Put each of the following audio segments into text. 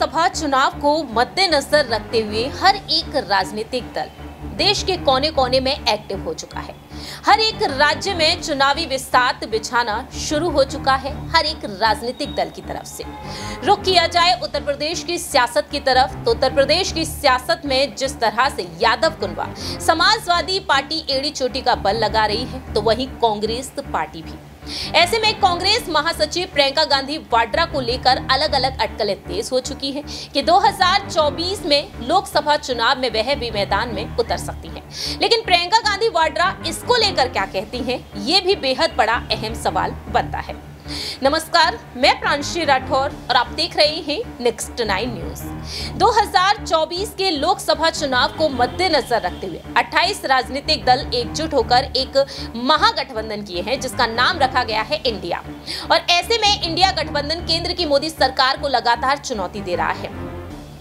लोकसभा चुनाव को मद्देनजर रखते हुए हर एक राजनीतिक दल देश के कोने कोने में एक्टिव हो चुका है। हर एक राज्य में चुनावी बिसात बिछाना शुरू हो चुका है। हर एक राजनीतिक दल की तरफ से रुख किया जाए उत्तर प्रदेश की सियासत की तरफ, तो उत्तर प्रदेश की सियासत में जिस तरह से यादव कुनबा समाजवादी पार्टी एड़ी चोटी का बल लगा रही है, तो वहीं कांग्रेस पार्टी भी। ऐसे में कांग्रेस महासचिव प्रियंका गांधी वाड्रा को लेकर अलग अलग अटकलें तेज हो चुकी हैं कि 2024 में लोकसभा चुनाव में वह भी मैदान में उतर सकती हैं। लेकिन प्रियंका गांधी वाड्रा इसको लेकर क्या कहती हैं, ये भी बेहद बड़ा अहम सवाल बनता है। नमस्कार, मैं प्रांशी राठौर और आप देख रहे हैं नेक्स्ट 9 न्यूज। 2024 के लोकसभा चुनाव को मद्देनजर रखते हुए 28 राजनीतिक दल एकजुट होकर एक महागठबंधन किए हैं, जिसका नाम रखा गया है इंडिया। और ऐसे में इंडिया गठबंधन केंद्र की मोदी सरकार को लगातार चुनौती दे रहा है।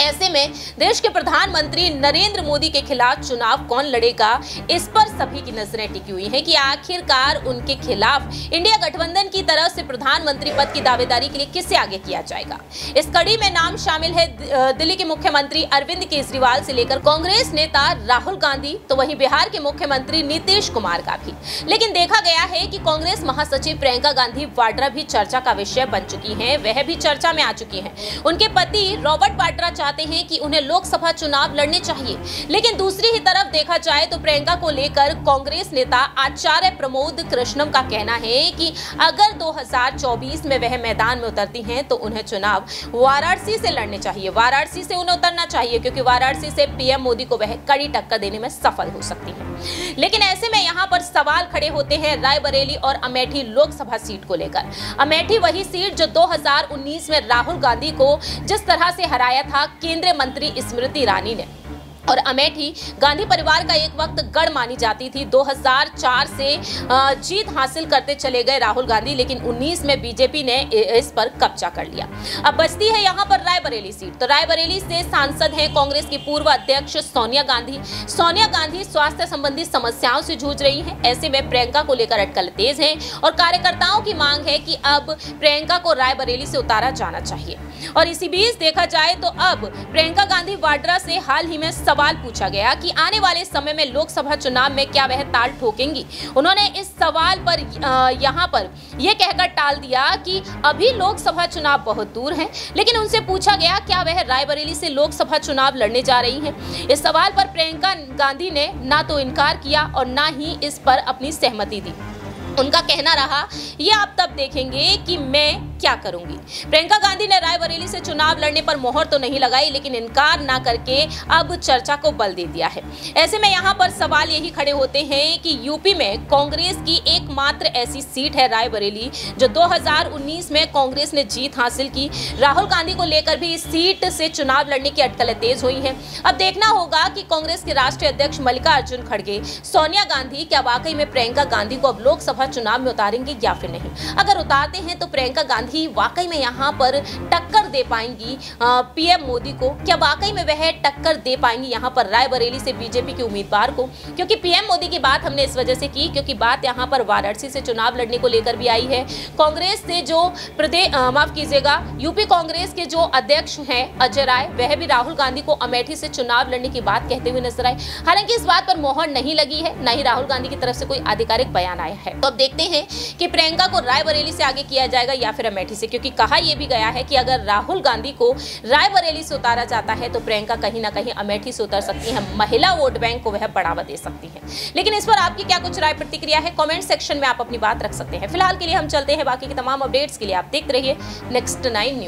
ऐसे में देश के प्रधानमंत्री नरेंद्र मोदी के खिलाफ चुनाव कौन लड़ेगा, इस पर सभी की नजरें टिकी हुई हैं कि आखिरकार उनके खिलाफ इंडिया गठबंधन की तरफ से प्रधानमंत्री पद की दावेदारी के लिए किसे आगे किया जाएगा। इस कड़ी में नाम शामिल है दिल्ली के मुख्यमंत्री अरविंद केजरीवाल से लेकर कांग्रेस नेता राहुल गांधी, तो वहीं बिहार के मुख्यमंत्री नीतीश कुमार का भी। लेकिन देखा गया है कि कांग्रेस महासचिव प्रियंका गांधी वाड्रा भी चर्चा का विषय बन चुकी है, वह भी चर्चा में आ चुकी है। उनके पति रॉबर्ट वाड्रा चाहते हैं कि उन्हें लोकसभा चुनाव लड़ने चाहिए। लेकिन दूसरी ही तरफ देखा जाए तो प्रियंका को लेकर कांग्रेस नेता आचार्य प्रमोद कृष्णम का कहना है कि अगर 2024 में वह मैदान में उतरती हैं तो उन्हें चुनाव वाराणसी से लड़ने चाहिए, वाराणसी से उन्हें उतरना चाहिए, क्योंकि वाराणसी से पीएम मोदी को वह कड़ी टक्कर देने में सफल हो सकती है। लेकिन ऐसे में यहाँ पर सवाल खड़े होते हैं रायबरेली और अमेठी लोकसभा सीट को लेकर। अमेठी वही सीट जो 2019 में राहुल गांधी को जिस तरह से हराया था केंद्रीय मंत्री स्मृति ईरानी ने, और अमेठी गांधी परिवार का एक वक्त गढ़ मानी जाती थी। 2004 से जीत हासिल करते चले गए राहुल गांधी, लेकिन 19 में बीजेपी ने इस पर कब्जा कर लिया। अब बचती है यहाँ पर रायबरेली सीट। तो रायबरेली से सांसद हैं कांग्रेस की पूर्व अध्यक्ष सोनिया गांधी। सोनिया गांधी स्वास्थ्य संबंधी समस्याओं से जूझ रही हैं। ऐसे में प्रियंका को लेकर अटकल तेज है और कार्यकर्ताओं की मांग है कि अब प्रियंका को रायबरेली से उतारा जाना चाहिए। और इसी बीच देखा जाए तो अब प्रियंका गांधी वाड्रा से हाल ही में सवाल पूछा गया कि आने वाले समय में लोकसभा चुनाव में क्या वह ताल ठोकेंगी। उन्होंने इस सवाल पर यहां पर यह कहकर टाल दिया कि अभी लोकसभा चुनाव बहुत दूर है, लेकिन उनसे पूछा गया क्या वह रायबरेली से लोकसभा चुनाव लड़ने जा रही हैं। इस सवाल पर प्रियंका गांधी ने ना तो इनकार किया और ना ही इस पर अपनी सहमति दी। उनका कहना रहा, ये आप तब देखेंगे कि मैं क्या करूंगी। प्रियंका गांधी ने रायबरेली से चुनाव लड़ने पर मोहर तो नहीं लगाई, लेकिन इनकार ना करके अब चर्चा को बल दे दिया है। ऐसे में यहाँ पर सवाल यही खड़े होते हैं कि यूपी में कांग्रेस की एकमात्र ऐसी सीट है रायबरेली, जो 2019 में कांग्रेस ने जीत हासिल की। राहुल गांधी को लेकर भी इस सीट से चुनाव लड़ने की अटकलें तेज हुई हैं। अब देखना होगा कि कांग्रेस के राष्ट्रीय अध्यक्ष मल्लिकार्जुन खड़गे, सोनिया गांधी क्या वाकई में प्रियंका गांधी को अब लोकसभा चुनाव में उतारेंगे या फिर नहीं। अगर उतारते हैं तो प्रियंका गांधी वाकई में यहाँ पर टक्कर दे पाएंगी पीएम मोदी को, क्या वाकई में वह टक्कर दे पाएंगी यहाँ पर रायबरेली से बीजेपी के उम्मीदवार को। क्योंकि पीएम मोदी की बात हमने इस वजह से की क्योंकि बात यहाँ पर वाराणसी से चुनाव लड़ने को लेकर भी आई है। कांग्रेस से जो यूपी कांग्रेस के जो अध्यक्ष हैं अजय राय, वह भी राहुल गांधी को अमेठी से चुनाव लड़ने की बात कहते हुए नजर आए। हालांकि इस बात पर मोहर नहीं लगी है, न ही राहुल गांधी की तरफ से कोई आधिकारिक बयान आया है। तो अब देखते हैं कि प्रियंका को रायबरेली से आगे किया जाएगा या फिर अमेठी से, क्योंकि कहा यह भी गया है कि अगर राहुल गांधी को रायबरेली से उतारा जाता है तो प्रियंका कहीं ना कहीं अमेठी से उतर सकती है, महिला वोट बैंक को वह बढ़ावा दे सकती है। लेकिन इस पर आपकी क्या कुछ राय प्रतिक्रिया है, कमेंट सेक्शन में आप अपनी बात रख सकते हैं। फिलहाल के लिए हम चलते हैं, बाकी की तमाम अपडेट्स के लिए आप देखते रहिए नेक्स्ट 9 न्यूज।